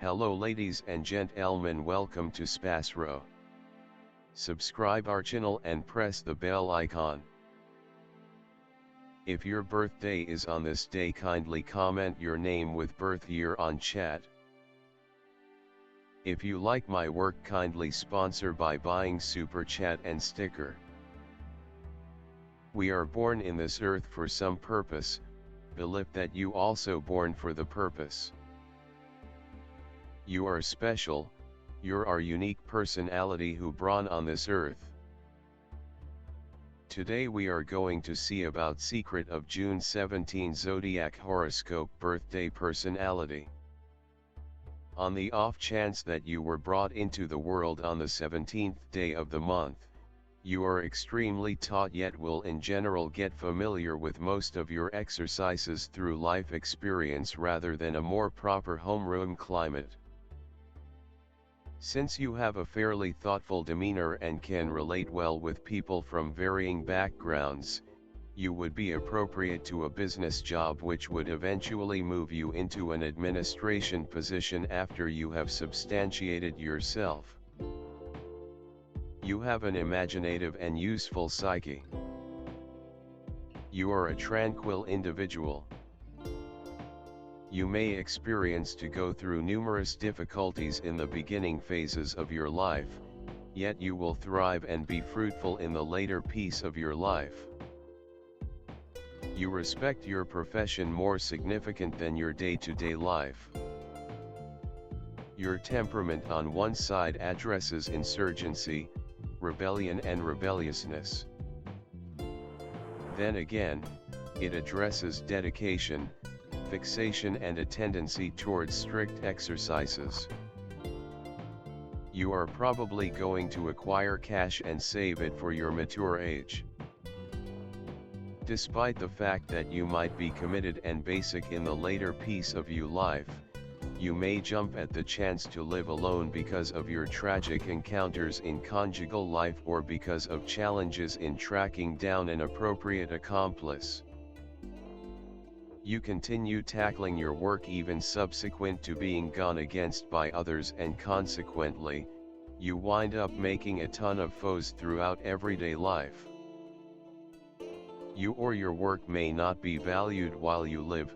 Hello ladies and gentlemen, welcome to SPASRO. Subscribe our channel and press the bell icon. If your birthday is on this day, kindly comment your name with birth year on chat. If you like my work, kindly sponsor by buying super chat and sticker. We are born in this earth for some purpose, believe that you also born for the purpose. You are special, you're our unique personality who born on this earth. Today we are going to see about secret of June 17 Zodiac horoscope birthday personality. On the off chance that you were brought into the world on the 17th day of the month, you are extremely taught yet will in general get familiar with most of your exercises through life experience rather than a more proper homeroom climate. Since you have a fairly thoughtful demeanor and can relate well with people from varying backgrounds, you would be appropriate to a business job which would eventually move you into an administration position after you have substantiated yourself. You have an imaginative and useful psyche. You are a tranquil individual. You may experience to go through numerous difficulties in the beginning phases of your life, yet you will thrive and be fruitful in the later piece of your life. You respect your profession more significant than your day-to-day life. Your temperament on one side addresses insurgency, rebellion and rebelliousness. Then again, it addresses dedication, fixation and a tendency towards strict exercises. You are probably going to acquire cash and save it for your mature age. Despite the fact that you might be committed and basic in the later piece of your life, you may jump at the chance to live alone because of your tragic encounters in conjugal life or because of challenges in tracking down an appropriate accomplice. You continue tackling your work even subsequent to being gone against by others, and consequently, you wind up making a ton of foes throughout everyday life. You or your work may not be valued while you live,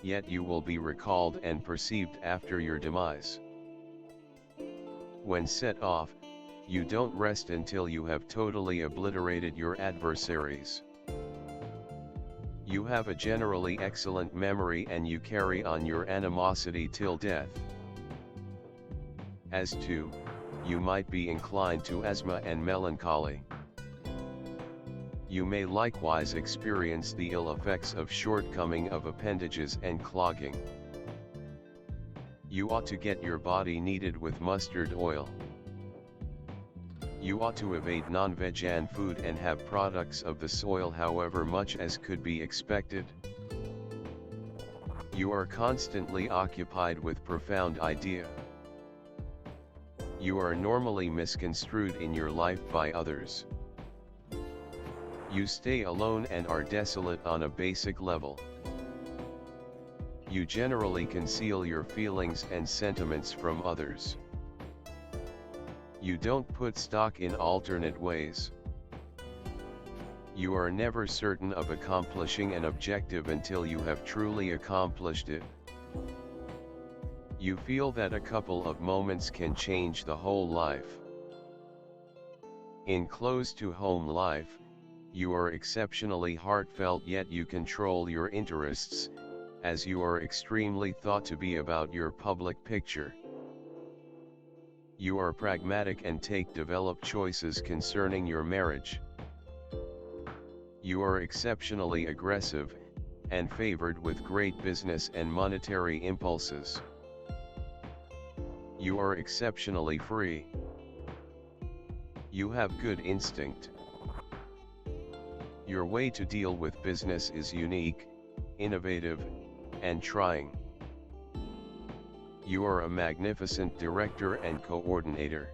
yet you will be recalled and perceived after your demise. When set off, you don't rest until you have totally obliterated your adversaries. You have a generally excellent memory and you carry on your animosity till death. As to, you might be inclined to asthma and melancholy. You may likewise experience the ill effects of shortcoming of appendages and clogging. You ought to get your body kneaded with mustard oil. You ought to evade non-vegan food and have products of the soil however much as could be expected. You are constantly occupied with profound idea. You are normally misconstrued in your life by others. You stay alone and are desolate on a basic level. You generally conceal your feelings and sentiments from others. You don't put stock in alternate ways. You are never certain of accomplishing an objective until you have truly accomplished it. You feel that a couple of moments can change the whole life. In close-to-home life, you are exceptionally heartfelt yet you control your interests, as you are extremely thought to be about your public picture. You are pragmatic and take developed choices concerning your marriage. You are exceptionally aggressive, and favored with great business and monetary impulses. You are exceptionally free. You have good instinct. Your way to deal with business is unique, innovative, and trying. You are a magnificent director and coordinator.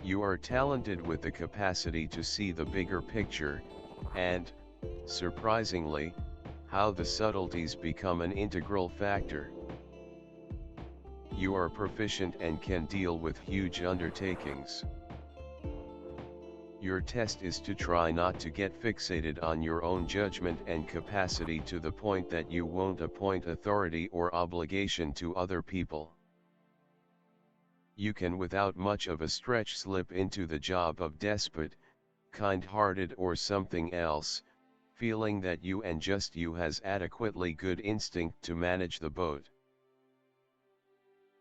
You are talented with the capacity to see the bigger picture, and, surprisingly, how the subtleties become an integral factor. You are proficient and can deal with huge undertakings. Your test is to try not to get fixated on your own judgment and capacity to the point that you won't appoint authority or obligation to other people. You can without much of a stretch slip into the job of despot, kind-hearted or something else, feeling that you and just you has adequately good instinct to manage the boat.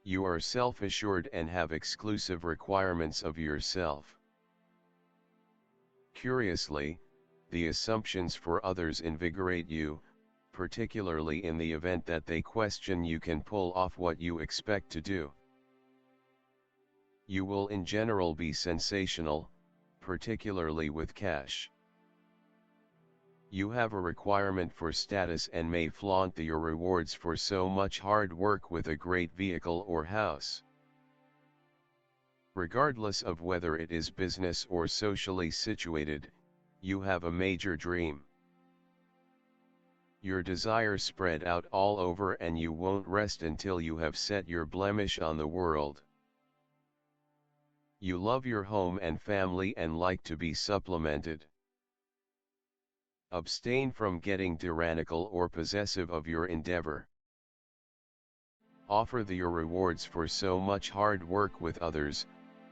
You are self-assured and have exclusive requirements of yourself. Curiously, the assumptions for others invigorate you, particularly in the event that they question you can pull off what you expect to do. You will in general be sensational, particularly with cash. You have a requirement for status and may flaunt your rewards for so much hard work with a great vehicle or house. Regardless of whether it is business or socially situated, you have a major dream. Your desires spread out all over and you won't rest until you have set your blemish on the world. You love your home and family and like to be supplemented. Abstain from getting tyrannical or possessive of your endeavor. Offer your rewards for so much hard work with others,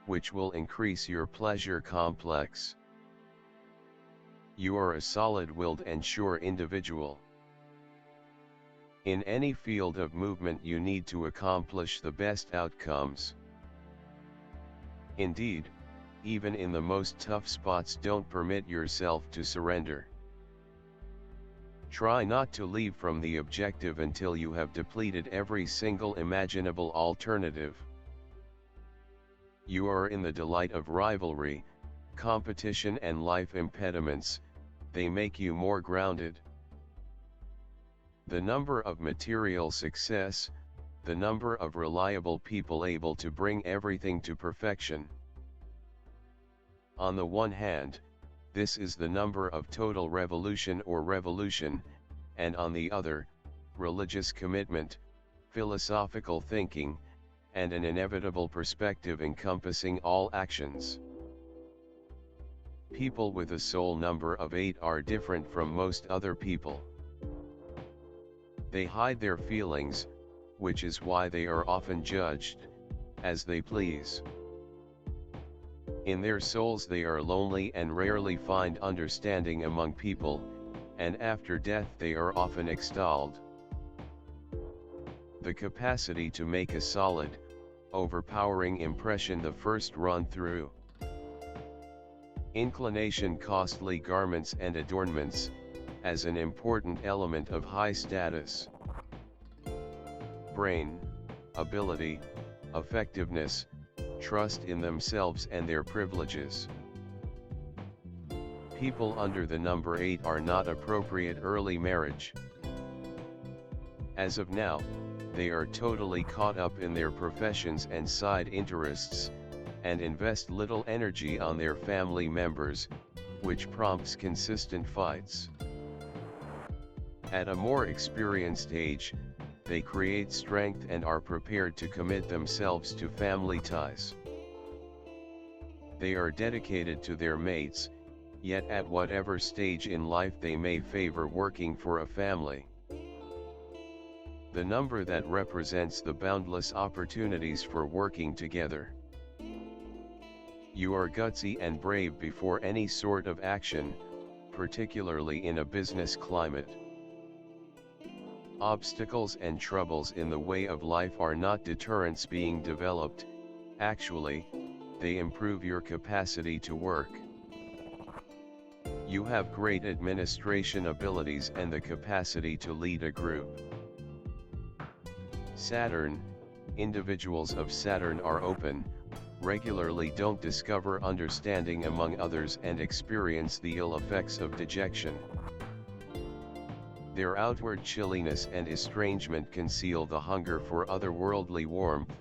which will increase your pleasure complex. You are a solid-willed and sure individual. In any field of movement you need to accomplish the best outcomes. Indeed, even in the most tough spots don't permit yourself to surrender. Try not to leave from the objective until you have depleted every single imaginable alternative. You are in the delight of rivalry, competition and life impediments, they make you more grounded. The number of material success, the number of reliable people able to bring everything to perfection. On the one hand, this is the number of total revolution or revolution, and on the other, religious commitment, philosophical thinking, and an inevitable perspective encompassing all actions. People with a soul number of 8 are different from most other people. They hide their feelings, which is why they are often judged, as they please. In their souls they are lonely and rarely find understanding among people, and after death they are often extolled. The capacity to make a solid, overpowering impression the first run through. Inclination costly garments and adornments, as an important element of high status. Brain, ability, effectiveness, trust in themselves and their privileges. People under the number 8 are not appropriate early marriage. As of now, they are totally caught up in their professions and side interests, and invest little energy on their family members, which prompts consistent fights. At a more experienced age, they create strength and are prepared to commit themselves to family ties. They are dedicated to their mates, yet at whatever stage in life they may favor working for a family. The number that represents the boundless opportunities for working together. You are gutsy and brave before any sort of action, particularly in a business climate. Obstacles and troubles in the way of life are not deterrents being developed, actually, they improve your capacity to work. You have great administration abilities and the capacity to lead a group. Saturn, individuals of Saturn are open, regularly don't discover understanding among others and experience the ill effects of dejection. Their outward chilliness and estrangement conceal the hunger for otherworldly warmth,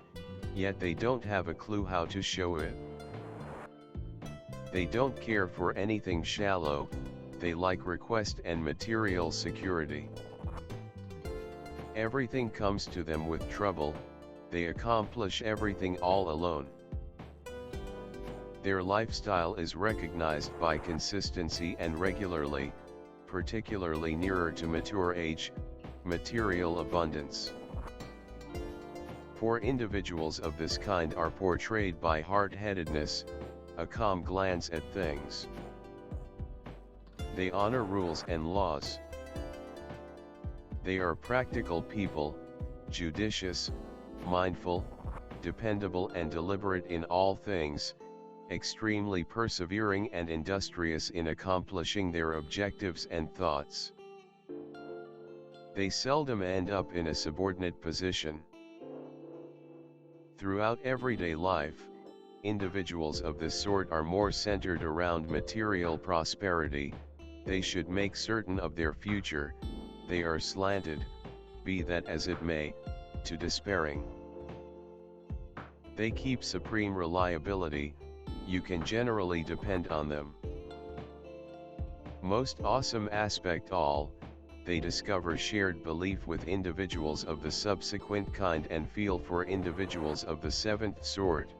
yet they don't have a clue how to show it. They don't care for anything shallow, they like request and material security. Everything comes to them with trouble, they accomplish everything all alone. Their lifestyle is recognized by consistency and regularly, particularly nearer to mature age, material abundance. For individuals of this kind are portrayed by hard-headedness, a calm glance at things. They honor rules and laws. They are practical people, judicious, mindful, dependable and deliberate in all things, extremely persevering and industrious in accomplishing their objectives and thoughts. They seldom end up in a subordinate position. Throughout everyday life, individuals of this sort are more centered around material prosperity. They should make certain of their future. They are slanted, be that as it may, to despairing. They keep supreme reliability. You can generally depend on them. Most awesome aspect all, they discover shared belief with individuals of the subsequent kind and feel for individuals of the seventh sort.